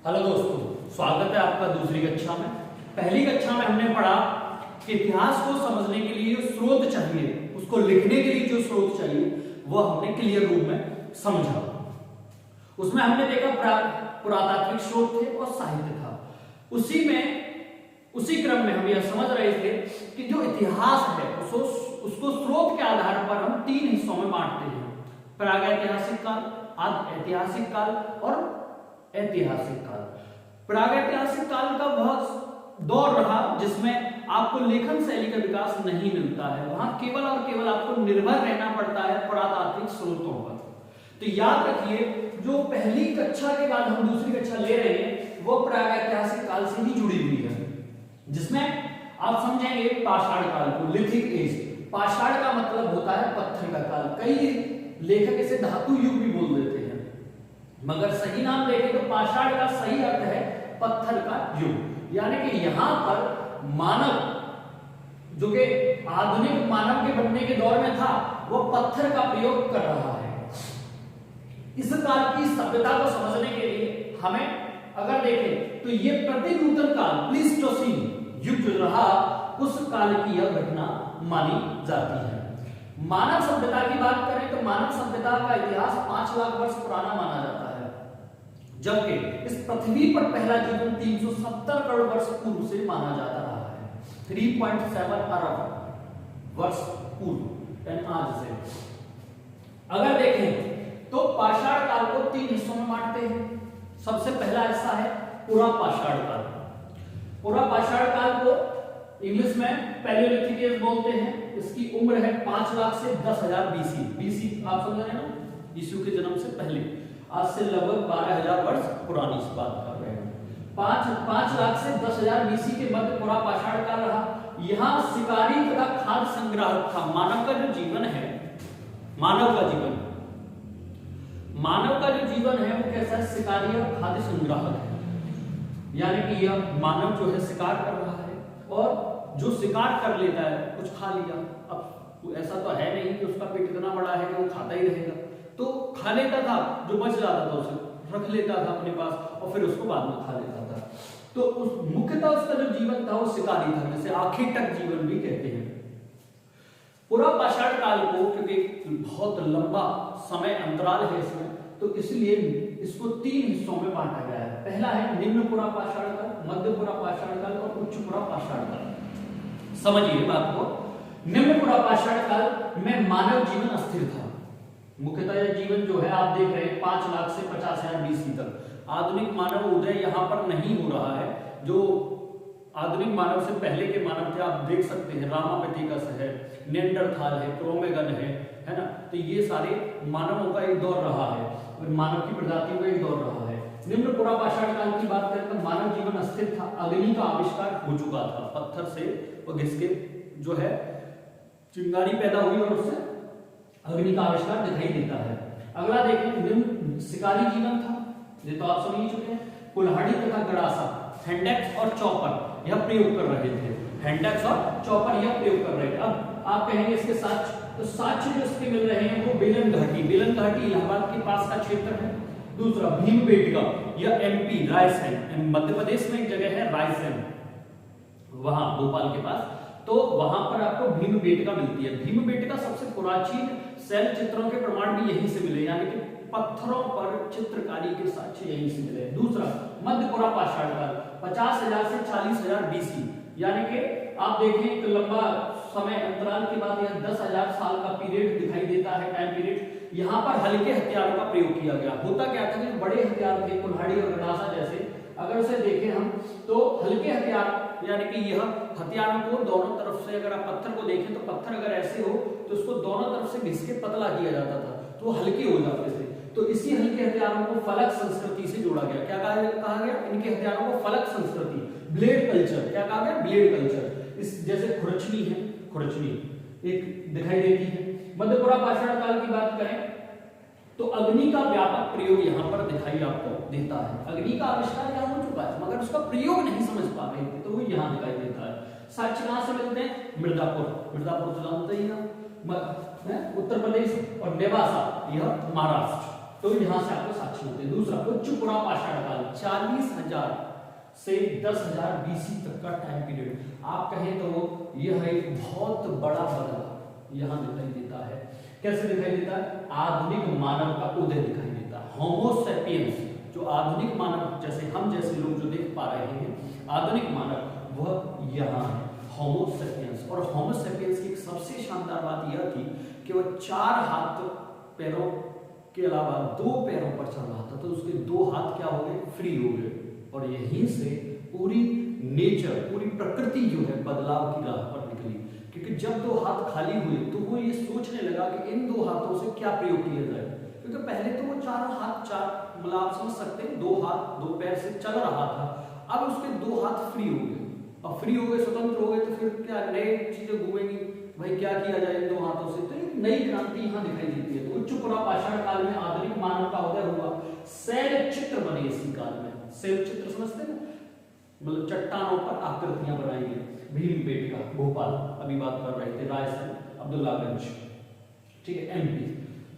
Hello दोस्तों, स्वागत है आपका दूसरी कक्षा में। पहली कक्षा में हमने पढ़ा कि इतिहास को समझने के लिए जो स्रोत चाहिए, उसको लिखने के लिए जो स्रोत चाहिए वो हमने क्लियर रूप में समझा। उसमें हमने देखा पुरातात्विक स्रोत थे और साहित्य था। उसी क्रम में हम यह समझ रहे थे कि जो इतिहास है उसको स्रोत के आधार पर हम तीन हिस्सों में बांटते हैं: प्रागैतिहासिक काल, आद्य ऐतिहासिक काल और ऐतिहासिक काल। प्रागैतिहासिक काल का वह दौर रहा जिसमें आपको लेखन शैली का विकास नहीं मिलता है। वहां केवल और केवल आपको निर्भर रहना पड़ता है पुरातात्विक स्रोतों पर। तो याद रखिए, जो पहली कक्षा के बाद हम दूसरी कक्षा ले रहे हैं वो प्रागैतिहासिक काल से ही जुड़ी हुई है, जिसमें आप समझेंगे पाषाण काल को, लिथिक एज। पाषाण का मतलब होता है पत्थर का काल। कई लेखक इसे धातु युग भी बोल देते हैं, मगर सही नाम देखें तो पाषाण का सही अर्थ है पत्थर का युग। यानी कि यहां पर मानव, जो कि आधुनिक मानव के बनने के दौर में था, वो पत्थर का प्रयोग कर रहा है। इस काल की सभ्यता को समझने के लिए हमें अगर देखें तो ये प्रतिनूतन काल, प्लीस्टोसीन युग जो रहा, उस काल की यह घटना मानी जाती है। मानव सभ्यता की बात करें तो मानव सभ्यता का इतिहास 5 लाख वर्ष पुराना माना जाता है, जबकि इस पृथ्वी पर पहला जीवन 370 करोड़ वर्ष पूर्व से माना जाता रहा है। 3.7 अरब वर्ष पूर्व यानी आज से। अगर देखें तो पाषाण काल को 3 हिस्सों में बांटते हैं। सबसे पहला हिस्सा है पुरा पाषाण काल। पुरा पाषाण काल को इंग्लिश में पैलियोलिथिक एज बोलते हैं। इसकी उम्र है 5 लाख से 10,000 बीसी। बीसी आप समझ रहे हैं ना, यीशु के जन्म से पहले, आज से लगभग 12,000 वर्ष पुरानी इस बात कर रहे हैं। 5 लाख से 10,000 बीसी के मध्य पुरा पाषाण काल रहा। यहाँ शिकारी तथा खाद्य संग्राहक था। मानव का जो जीवन है, मानव का जो जीवन है वो कैसा है? शिकारी और खाद्य संग्राहक है। यानी कि यह मानव जो है शिकार कर रहा है और जो शिकार कर लेता है कुछ खा लिया। अब ऐसा तो है नहीं कि उसका पेट इतना बड़ा है कि वो खाता ही रहेगा, तो खा लेता था, जो बच जाता था उसे रख लेता था अपने पास और फिर उसको बाद में खा लेता था। तो उस मुख्यतः उसका जो जीवन था वो शिकारी था, जिसे आखिरतक जीवन भी कहते हैं। पूरा पाषाण काल को, क्योंकि बहुत लंबा समय अंतराल है इसमें, तो इसलिए इसको 3 हिस्सों में बांटा गया है। पहला है निम्न पुरा पाषाण काल, मध्य पुरा पाषाण काल और उच्च पुरा पाषाण काल। समझिए बात को। निम्न पुरा पाषाण काल में मानव जीवन अस्थिर था। मुख्यतः यह जीवन जो है आप देख रहे हैं 5 लाख से 50,000 बीसी तक। आधुनिक मानव उदय यहाँ पर नहीं हो रहा है। जो आधुनिक मानव से पहले के मानव थे आप देख सकते हैं, रामापिथिकस है, निएंडरथाल है, क्रोमेगन है ना। तो ये सारे मानवों का एक दौर रहा है और मानव की प्रजातियों का एक दौर रहा है। निम्न पुरा पाषाण काल की बात करें तो मानव जीवन अस्थिर था। अग्नि का आविष्कार हो चुका था, पत्थर से वो घिस के जो है चिंगारी पैदा हुई और उससे अग्नि का आविष्कार दिखाई देता है। अगला देखें, निम्न शिकारी जीवन था, ये तो आप समझ ही चुके हैं। कुल्हाड़ी तथा गड़ासा, हैंडेक्स और चॉपर यह प्रयोग कर रहे थे। हैंडेक्स और चॉपर यह प्रयोग कर रहे थे। अब आप कहेंगे इसके साक्ष्य, तो साक्ष्य जो इसके मिल रहे हैं वो बेलन घाटी इलाहाबाद के पास का क्षेत्र है। दूसरा भीमबेटका, यह एमपी रायसेन, मध्य प्रदेश में एक जगह है रायसेन, वहां भोपाल के पास, तो वहां पर आपको भीमबेटका मिलती है। भीमबेटका सबसे प्राचीन शैल चित्रों के प्रमाण भी यहीं से मिले, यानी कि पत्थरों पर चित्रकारी के साक्ष्य यहीं से मिले। दूसरा मध्य पुरा पाषाण काल, 50,000 से 40,000 बीसी, यानी कि आप देखें एक लंबा समय अंतराल के बाद यह 10,000 साल का पीरियड दिखाई देता है, टाइम पीरियड। यहाँ पर हल्के हथियारों का प्रयोग किया गया। होता क्या था कि बड़े हथियार थे, कुल्हाड़ी और गड़ासा जैसे, अगर उसे देखें हम तो हल्के हथियार, यानी कि यह हथियारों को दोनों तरफ से, अगर आप पत्थर को देखें तो पत्थर अगर ऐसे हो तो उसको दोनों तरफ से घिस के पतला किया जाता था, तो हल्के हो जाते थे। तो इसी हल्के हथियारों को फलक संस्कृति से जोड़ा गया। क्या कहा गया? इनके हथियारों को फलक संस्कृति, ब्लेड कल्चर। क्या कहा गया? Blade culture. इस जैसे खुरचनी है, खुरचनी एक दिखाई देती है। मध्य पुरा पाषाण काल की बात करें तो अग्नि का व्यापक प्रयोग यहाँ पर दिखाई आपको देता है। अग्नि का आविष्कार यहाँ हो चुका है, मगर उसका प्रयोग नहीं समझ पा रहे थे, तो वो यहाँ दिखाई देता है। साक्ष्य कहाँ से मिलते हैं? मिर्जापुर तो जानते ही ना, उत्तर प्रदेश, और नेवासा यह महाराष्ट्र। तो यहाँ से आपको साक्ष्य मिलते हैं। दूसरा उच्चपुरा पाषाण काल 40,000 से 10,000 BC तक का टाइम पीरियड। आप कहें तो यह एक बहुत बड़ा बदलाव यहाँ दिखाई देता है। कैसे दिखाई देता है? आधुनिक मानव का उदय दिखाई देता है। होमो सेपियंस, जो आधुनिक मानव जैसे हम जैसे लोग जो देख पा रहे हैं आधुनिक मानव, वह यहाँ है होमो सेपियंस। और होमो सेपियंस की सबसे शानदार बात यह थी कि वह 4 हाथ पैरों के अलावा 2 पैरों पर चल रहा था, तो उसके 2 हाथ क्या हो गए? फ्री हो गए। और यहीं से पूरी नेचर, पूरी प्रकृति जो है बदलाव की राह पर निकली। क्योंकि जब 2 हाथ खाली हुए तो वो ये सोचने लगा कि इन 2 हाथों से क्या प्रयोग किया जाए। क्योंकि पहले तो वो 4 हाथ, 4 मतलब आप समझ सकते हैं 2 हाथ 2 पैर से चल रहा था, अब उसके 2 हाथ फ्री हो गए। अब फ्री हो गए, स्वतंत्र हो गए, तो फिर क्या नई चीजें घूमेंगी, भाई क्या किया जाए इन 2 हाथों से। तो एक नई क्रांति यहाँ दिखाई देती है। तो उच्चपुरा पाषाण काल में आधुनिक मानव का उदय हुआ। शैल चित्र बने इसी काल में। शैल चित्र समझते हैं, मतलब चट्टानों पर आकृतियां बनाई गई। भीमबेटका भोपाल, अभी बात कर रहे थे, रायसेन, अब्दुल्लागंज, ठीक है, MP।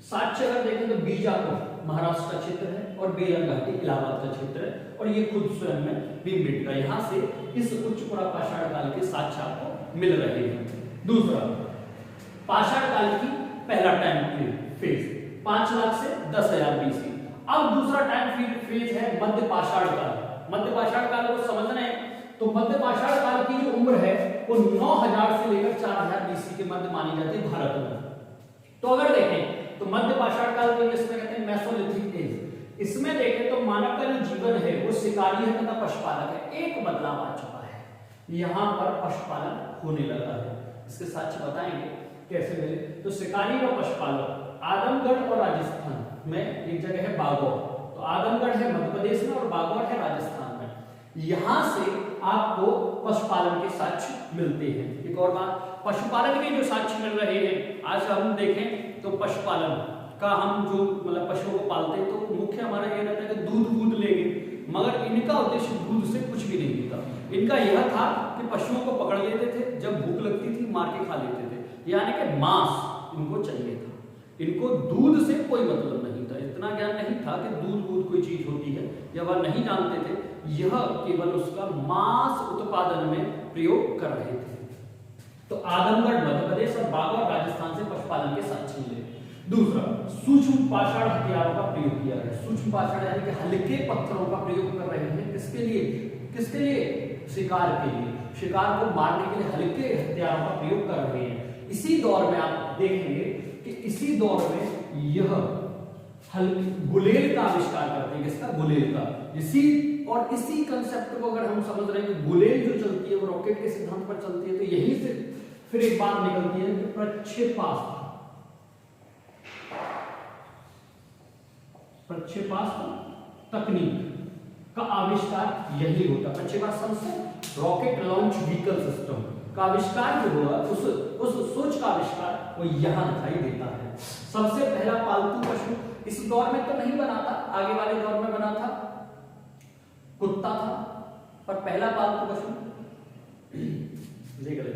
साक्ष्य अगर देखें तो बीजापुर महाराष्ट्र का क्षेत्र है और बेलन घाटी इलाहाबाद का क्षेत्र है, और ये खुद स्वयं में भीमबेटका। यहाँ से इस उच्चपुरा पाषाण काल के साक्ष्य आपको मिल रहे हैं। दूसरा पाषाण काल की पहला टाइम फेज 5 लाख से 10,000 BC। अब दूसरा टाइम फेज है मध्य पाषाण काल। मध्य पाषाण काल को समझना है तो मध्य पाषाण काल की जो उम्र है वो 9,000 से लेकर 4,000 BC के मध्य मानी जाती है भारत में। तो अगर देखें तो मध्य पाषाण काल को इसमें कहते हैं मेसोलिथिक एज। इसमें देखें तो मानव का जो जीवन है वो शिकारी है तथा पशुपालक है। एक बदलाव आ चुका है, यहाँ पर पशुपालन होने लगा है। इसके साक्ष्य बताएंगे कैसे मिले। तो शिकारी व पशुपालक आदमगढ़ और राजस्थान में एक जगह है बागौर। तो आदमगढ़ है मध्य प्रदेश में और बागौर है राजस्थान में। यहां से आपको पशुपालन के साक्ष्य मिलते हैं। एक और बात, पशुपालन के जो साक्ष्य मिल रहे हैं, आज हम देखें तो पशुपालन का हम जो मतलब पशुओं को पालते हैं तो मुख्य हमारा ये रहता है कि दूध लेंगे, मगर इनका उद्देश्य दूध से कुछ भी नहीं था। इनका यह था कि पशुओं को पकड़ लेते थे, जब भूख लगती थी मार के खा लेते थे, यानी कि मांस इनको चाहिए था। इनको दूध से कोई मतलब नहीं था। इतना ज्ञान नहीं था कि दूध कोई चीज होती है, या वह नहीं जानते थे। यह केवल उसका मांस उत्पादन में प्रयोग कर रहे थे। तो आदमगढ़ मध्य प्रदेश और बागौर राजस्थान से पशुपालन के साक्ष्य मिले। दूसरा, सूक्ष्म पाषाण हथियारों का प्रयोग किया गया। सूक्ष्म पाषाण यानी कि हल्के पत्थरों का प्रयोग कर रहे हैं। किसके लिए? किसके लिए? शिकार के लिए। शिकार को मारने के लिए हल्के हथियारों का प्रयोग कर रहे हैं। इसी दौर में आप देखेंगे कि इसी दौर में यह गुलेल का आविष्कार करते हैं। किसका? गुलेल का। इसी कंसेप्ट को अगर हम समझ रहे हैं कि गुलेल जो चलती है वो रॉकेट के सिद्धांत पर चलती है, तो यहीं से फिर एक बात निकलती है कि प्रक्षेपास्त्र तकनीक का आविष्कार यही होता है। प्रक्षेपास्त्र से रॉकेट लॉन्च व्हीकल सिस्टम का आविष्कार जो हुआ, उस सोच का आविष्कार वो यहां दिखाई देता है। सबसे पहला पालतू पशु इस दौर में तो नहीं बना था, आगे वाले दौर में बना था, कुत्ता था। पर पहला पालतू पशु देख रहे,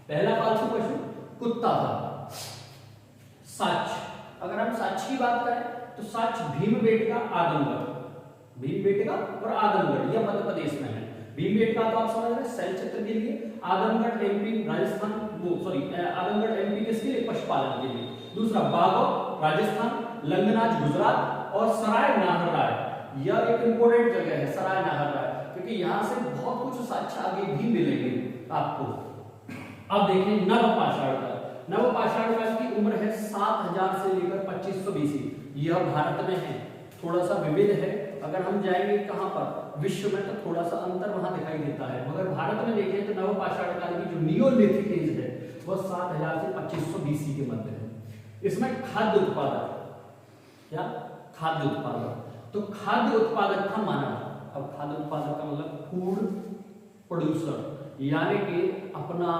पहला पालतू पशु कुत्ता था। साक्ष्य, अगर हम साक्ष्य की बात करें तो साक्ष्य भीमबेटका आदमगढ़, भीमबेटका और आदमगढ़ यह मध्य प्रदेश में है। भीमबेटका तो आप समझ रहे हैं शैल चित्र के लिए, आदमगढ़ MP राजस्थान, आदमगढ़ MP किसके लिए? पशुपालन के लिए। दूसरा बागौर राजस्थान, लंगनाज गुजरात और सराय नाहरराय, यह एक इंपोर्टेंट जगह है सराय नाहरराय, क्योंकि यहां से बहुत कुछ साक्ष्य आगे भी मिलेंगे आपको। अब देखें नवपाषाण काल। नवपाषाण काल की उम्र है 7,000 से लेकर 2500 BC। यह भारत में है, थोड़ा सा विविध है। अगर हम जाएंगे कहां पर विश्व में तो थोड़ा सा अंतर वहां दिखाई देता है, मगर भारत में देखें तो नवपाषाण काल की जो नियोलिथिक एज है वह 7,000 से 2500 BC के मध्य है। इसमें खाद्य उत्पादक, क्या? खाद्य उत्पादक। तो खाद्य उत्पादक था मानव। अब खाद्य उत्पादक का मतलब फूड प्रोड्यूसर, यानी कि अपना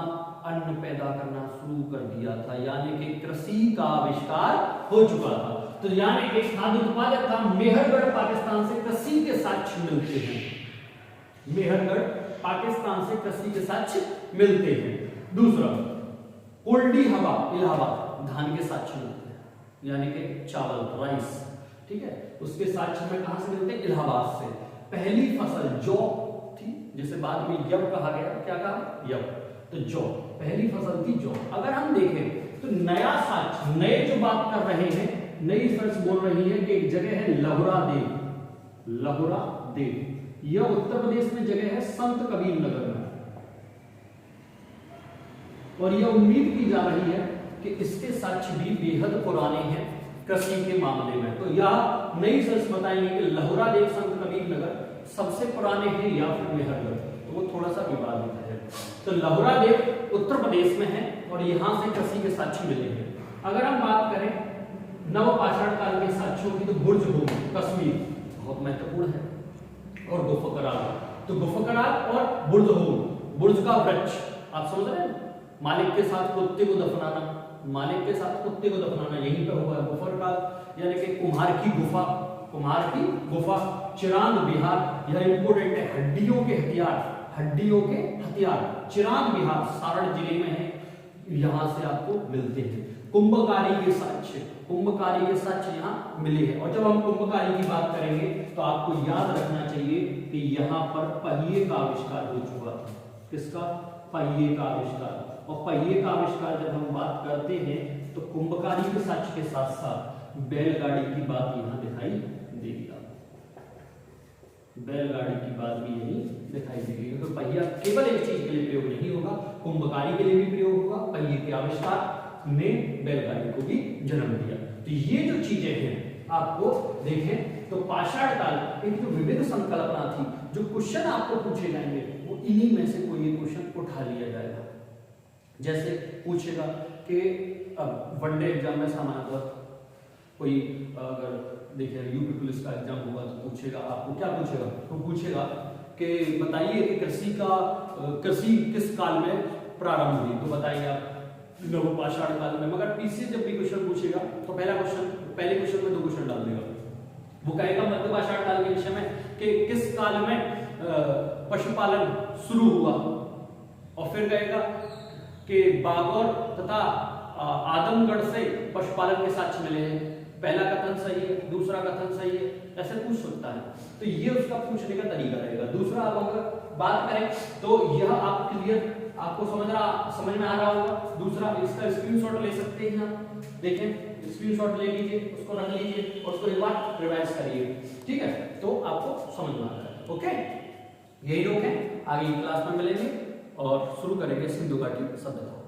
अन्न पैदा करना शुरू कर दिया था, यानी कि कृषि का आविष्कार हो चुका था। तो यानी कि खाद्य उत्पादक था। मेहरगढ़ पाकिस्तान से कृषि के साक्ष्य मिलते हैं। मेहरगढ़ पाकिस्तान से कृषि के साक्ष्य मिलते हैं। दूसरा, कोल्डी हवा इलाहाबाद धान के साक्ष्य मिलते हैं। यानी कि चावल, राइस, ठीक है। उसके साक्ष्य में कहां से मिलते हैं? इलाहाबाद से। पहली फसल जौ थी, जिसे बाद में यव कहा गया। क्या कहा? यव। तो जौ, पहली फसल थी जौ। अगर हम देखें तो नया साक्ष्य, नए जो बात कर रहे हैं, नई सर्च बोल रही है कि एक जगह है लहुरा देव। लहुरा देव यह उत्तर प्रदेश में जगह है, संत कबीर नगर में। और यह उम्मीद की जा रही है कि इसके साक्ष्य भी बेहद पुराने हैं कृषि के मामले में। तो यह नई सर्च बताएंगे कि लहुरा देव, संत कबीर नगर सबसे पुराने हैं या फिर मेहरगढ़। तो वो थोड़ा सा विवादित है। तो लहुरा देव उत्तर प्रदेश में है और यहां से कृषि के साक्ष्य मिले हैं। अगर हम बात करें नवपाषाण काल के साक्ष्यों की, तो बुर्ज भूमि कश्मीर बहुत महत्वपूर्ण है, और गुफकरार। तो गुफकरार और बुर्ज भूमि, बुर्ज का वृक्ष, आप समझ रहे हैं, मालिक के साथ कुत्ते को दफनाना, मालिक के साथ कुत्ते को दफनाना यहीं पर हुआ है। गुफकरार यानी कि कुम्हार की गुफा, कुम्हार की गुफा। चिरांद बिहार, यह इंपोर्टेंट है, हड्डियों के हथियार, हड्डियों के हथियार। चिरांद बिहार सारण जिले में है, यहां से आपको मिलते हैं। कुंभकारी के साक्ष्य, कुंभकारी के साक्ष्य यहाँ मिले हैं। और जब हम कुंभकारी की बात करेंगे तो आपको याद रखना चाहिए कि यहाँ पर पहिए का आविष्कार हो चुका था। किसका? पहिए का आविष्कार। और पहिए का आविष्कार जब हम बात करते हैं तो कुंभकारी के साक्ष्य के साथ साथ बैलगाड़ी की बात यहाँ दिखाई देगी। बैलगाड़ी की बात भी यही दिखाई देगी। तो पहिया केवल एक चीज के लिए प्रयोग नहीं होगा, कुंभकारी के लिए भी प्रयोग होगा। पहिए के आविष्कार ने बैलगाड़ी को भी जन्म दिया। तो ये जो चीजें हैं आपको देखें तो पाषाण काल एक जो विविध संकल्पना थी, जो क्वेश्चन आपको पूछे जाएंगे वो इन्हीं में से कोई एक क्वेश्चन उठा लिया जाएगा। जैसे पूछेगा कि वनडे एग्जाम में सामान्यतः कोई अगर देखिए यूपी पुलिस का एग्जाम होगा तो पूछेगा, आपको क्या पूछेगा? तो पूछेगा कि बताइए कि कृषि किस काल में प्रारंभ हुई। तो बताइए आप नवपाषाण काल में। मगर पीछे जब भी क्वेश्चन पूछेगा तो पहले क्वेश्चन में 2 क्वेश्चन डाल देगा। वो कहेगा मध्यपाषाण काल के विषय में कि किस काल में पशुपालन शुरू हुआ, और फिर कहेगा कि बागौर तथा आदमगढ़ से पशुपालन के साक्ष्य मिले हैं। पहला कथन सही है, दूसरा कथन सही है, ऐसे पूछ सकता है। तो ये उसका पूछने का तरीका रहेगा। दूसरा आप अगर बात करें तो यह आप क्लियर, आपको समझ में आ रहा होगा। दूसरा इसका स्क्रीनशॉट ले सकते हैं आप, देखें स्क्रीनशॉट ले लीजिए, उसको रख लीजिए और उसको एक बार रिवाइज करिए, ठीक है? तो आपको समझ में आ रहा है। ओके, यही लोग हैं, आगे क्लास में मिलेंगे और शुरू करेंगे सिंधु घाटी सभ्यता।